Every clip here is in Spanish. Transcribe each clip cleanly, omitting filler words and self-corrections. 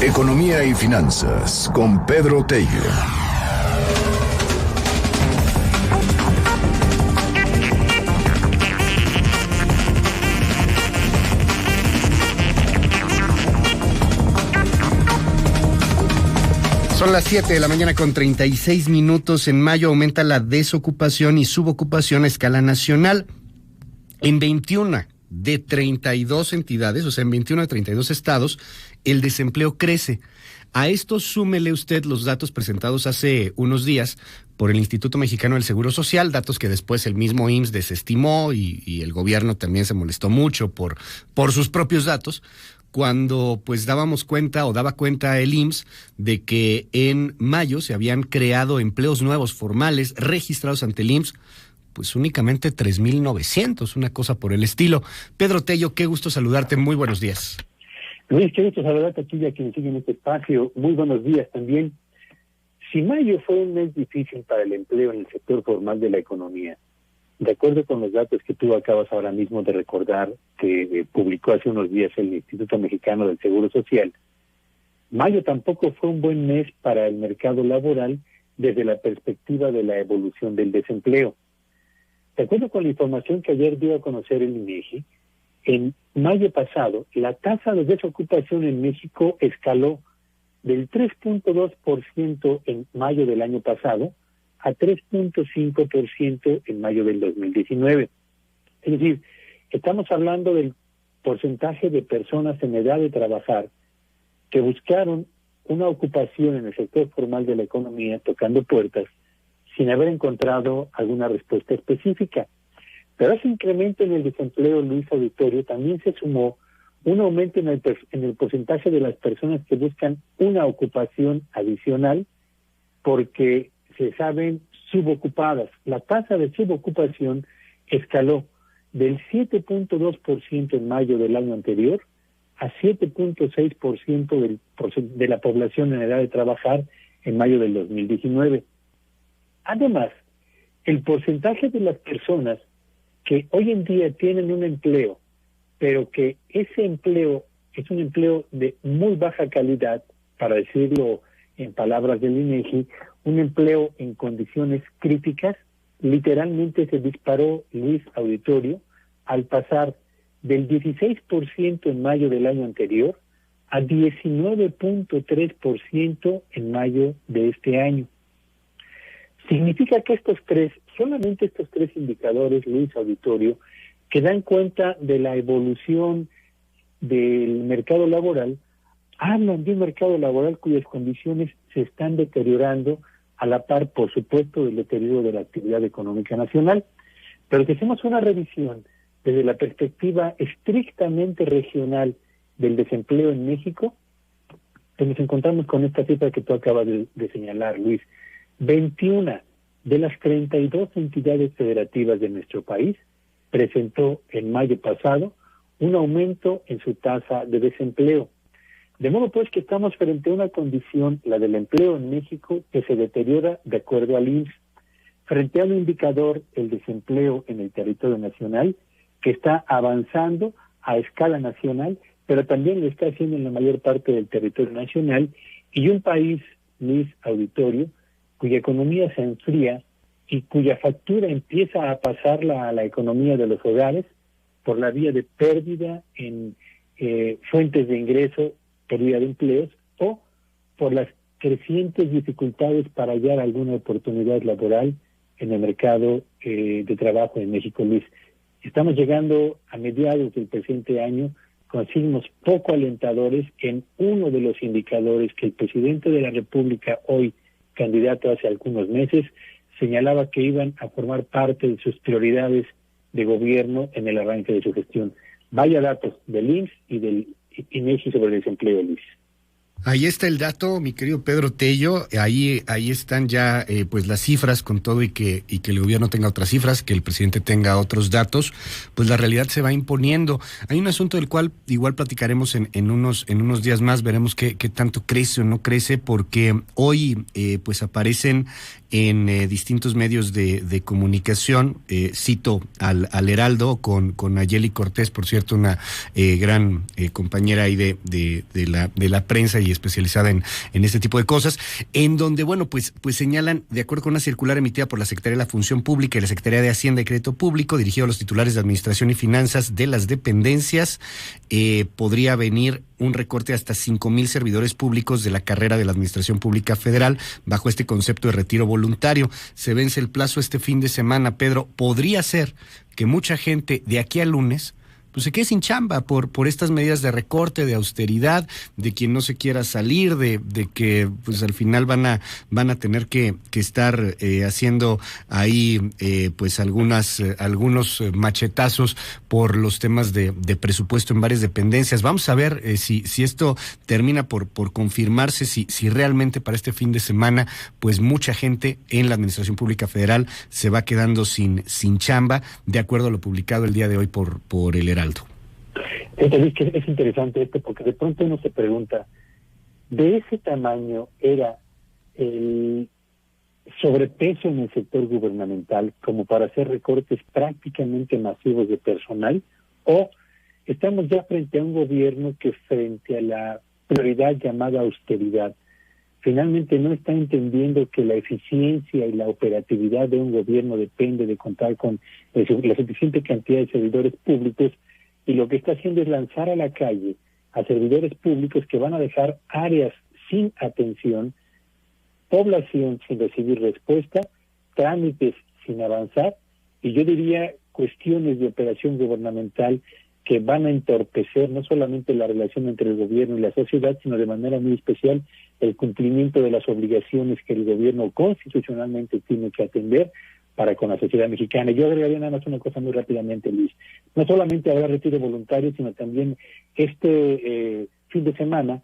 Economía y finanzas con Pedro Tello. Son las 7 de la mañana con 36 minutos. En mayo aumenta la desocupación y subocupación a escala nacional. En 21 de 32 entidades, o sea, en 21 de 32 estados, el desempleo crece. A esto súmele usted los datos presentados hace unos días por el Instituto Mexicano del Seguro Social, datos que después el mismo IMSS desestimó y el gobierno también se molestó mucho por sus propios datos, cuando pues daba cuenta el IMSS de que en mayo se habían creado empleos nuevos formales registrados ante el IMSS, pues únicamente 3,900, una cosa por el estilo. Pedro Tello, qué gusto saludarte, muy buenos días. Luis, qué gusto saludarte a ti y a quienes siguen este espacio. Muy buenos días también. Si mayo fue un mes difícil para el empleo en el sector formal de la economía, de acuerdo con los datos que tú acabas ahora mismo de recordar que publicó hace unos días el Instituto Mexicano del Seguro Social, mayo tampoco fue un buen mes para el mercado laboral desde la perspectiva de la evolución del desempleo. De acuerdo con la información que ayer dio a conocer el INEGI, en mayo pasado, la tasa de desocupación en México escaló del 3.2% en mayo del año pasado a 3.5% en mayo del 2019. Es decir, estamos hablando del porcentaje de personas en edad de trabajar que buscaron una ocupación en el sector formal de la economía, tocando puertas, sin haber encontrado alguna respuesta específica. Pero a ese incremento en el desempleo, Luis Auditorio, también se sumó un aumento en el porcentaje de las personas que buscan una ocupación adicional porque se saben subocupadas. La tasa de subocupación escaló del 7.2% en mayo del año anterior a 7.6% de la población en edad de trabajar en mayo del 2019. Además, el porcentaje de las personas que hoy en día tienen un empleo, pero que ese empleo es un empleo de muy baja calidad, para decirlo en palabras del INEGI, un empleo en condiciones críticas, literalmente se disparó, Luis Auditorio, al pasar del 16% en mayo del año anterior a 19.3% en mayo de este año. Significa que solamente estos tres indicadores, Luis Auditorio, que dan cuenta de la evolución del mercado laboral, hablan de un mercado laboral cuyas condiciones se están deteriorando a la par, por supuesto, del deterioro de la actividad económica nacional. Pero si hacemos una revisión desde la perspectiva estrictamente regional del desempleo en México, pues nos encontramos con esta cifra que tú acabas de señalar, Luis. 21 de las 32 entidades federativas de nuestro país presentó en mayo pasado un aumento en su tasa de desempleo. De modo pues que estamos frente a una condición, la del empleo en México, que se deteriora de acuerdo al IMSS, frente a un indicador, el desempleo en el territorio nacional, que está avanzando a escala nacional, pero también lo está haciendo en la mayor parte del territorio nacional, y un país, Luis Auditorio, cuya economía se enfría y cuya factura empieza a pasarla a la economía de los hogares por la vía de pérdida en fuentes de ingreso por vía de empleos o por las crecientes dificultades para hallar alguna oportunidad laboral en el mercado de trabajo en México, Luis. Estamos llegando a mediados del presente año con signos poco alentadores en uno de los indicadores que el presidente de la República, hoy candidato hace algunos meses, señalaba que iban a formar parte de sus prioridades de gobierno en el arranque de su gestión. Vaya datos del IMSS y del INEGI sobre el desempleo, Luis. Ahí está el dato, mi querido Pedro Tello, ahí están ya pues las cifras con todo y que el gobierno tenga otras cifras, que el presidente tenga otros datos, pues la realidad se va imponiendo. Hay un asunto del cual igual platicaremos en unos días más, veremos qué tanto crece o no crece, porque hoy pues aparecen en distintos medios de comunicación. Cito al Heraldo con Nayeli Cortés, por cierto, una gran compañera ahí de la prensa y especializada en este tipo de cosas, en donde, bueno, pues señalan, de acuerdo con una circular emitida por la Secretaría de la Función Pública y la Secretaría de Hacienda y Crédito Público, dirigido a los titulares de Administración y Finanzas de las dependencias, podría venir un recorte de hasta 5,000 servidores públicos de la carrera de la Administración Pública Federal bajo este concepto de retiro voluntario. Se vence el plazo este fin de semana, Pedro. Podría ser que mucha gente de aquí al lunes pues se quede sin chamba por estas medidas de recorte, de austeridad, de quien no se quiera salir, de que pues al final van a tener que estar haciendo ahí pues algunos machetazos por los temas de presupuesto en varias dependencias. Vamos a ver si esto termina por confirmarse, si realmente para este fin de semana pues mucha gente en la Administración Pública Federal se va quedando sin chamba, de acuerdo a lo publicado el día de hoy por el Heraldo. Es interesante esto porque de pronto uno se pregunta, ¿de ese tamaño era el sobrepeso en el sector gubernamental como para hacer recortes prácticamente masivos de personal? ¿O estamos ya frente a un gobierno que frente a la prioridad llamada austeridad finalmente no está entendiendo que la eficiencia y la operatividad de un gobierno depende de contar con la suficiente cantidad de servidores públicos, y lo que está haciendo es lanzar a la calle a servidores públicos que van a dejar áreas sin atención, población sin recibir respuesta, trámites sin avanzar, y yo diría cuestiones de operación gubernamental que van a entorpecer no solamente la relación entre el gobierno y la sociedad, sino de manera muy especial el cumplimiento de las obligaciones que el gobierno constitucionalmente tiene que atender para con la sociedad mexicana. Yo agregaría nada más una cosa muy rápidamente, Luis. No solamente habrá retiro voluntario, sino también este fin de semana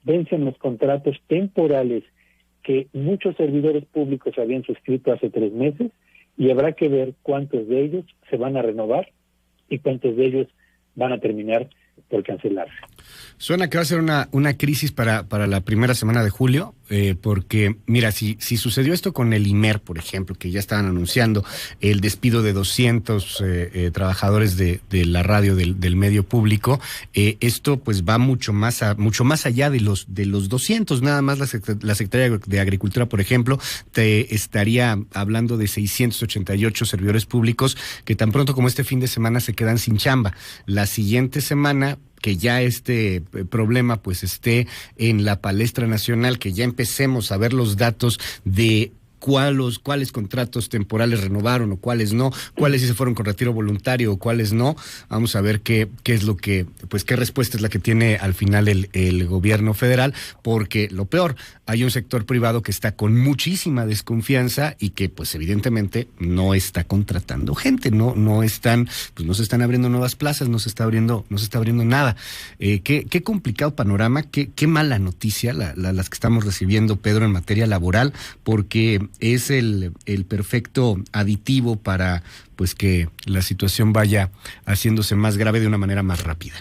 vencen los contratos temporales que muchos servidores públicos habían suscrito hace 3 meses, y habrá que ver cuántos de ellos se van a renovar y cuántos de ellos van a terminar por cancelarse. Suena que va a ser una crisis para la primera semana de julio, porque mira, si sucedió esto con el IMER, por ejemplo, que ya estaban anunciando el despido de 200 trabajadores de la radio del medio público, esto pues va mucho más allá de los 200. Nada más la Secretaría de Agricultura, por ejemplo, te estaría hablando de 688 servidores públicos que tan pronto como este fin de semana se quedan sin chamba. La siguiente semana, que ya este problema pues esté en la palestra nacional, que ya empecemos a ver los datos de cuáles contratos temporales renovaron o cuáles no, cuáles sí se fueron con retiro voluntario o cuáles no. Vamos a ver qué es lo que, pues qué respuesta es la que tiene al final el gobierno federal, porque lo peor, hay un sector privado que está con muchísima desconfianza y que pues evidentemente no está contratando gente, no se están abriendo nuevas plazas, no se está abriendo nada. Qué complicado panorama, qué mala noticia las que estamos recibiendo, Pedro, en materia laboral, porque es el perfecto aditivo para pues que la situación vaya haciéndose más grave de una manera más rápida.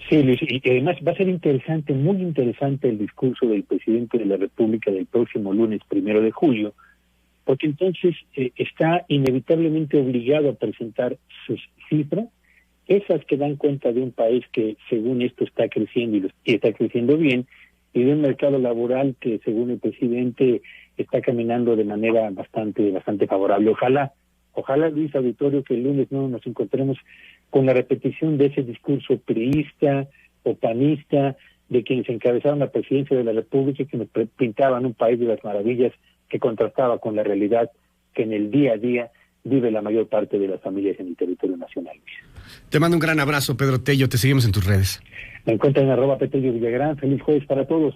Sí, Luis, y además va a ser interesante, muy interesante el discurso del presidente de la República del próximo lunes 1 de julio, porque entonces está inevitablemente obligado a presentar sus cifras, esas que dan cuenta de un país que según esto está creciendo y está creciendo bien, y de un mercado laboral que según el presidente está caminando de manera bastante favorable. Ojalá, Luis Auditorio, que el lunes no nos encontremos con la repetición de ese discurso priista o panista de quienes encabezaron la presidencia de la República y que nos pintaban un país de las maravillas que contrastaba con la realidad que en el día a día vive la mayor parte de las familias en el territorio nacional. Te mando un gran abrazo, Pedro Tello, te seguimos en tus redes. Me encuentran en @Petello Villagrán. Feliz jueves para todos.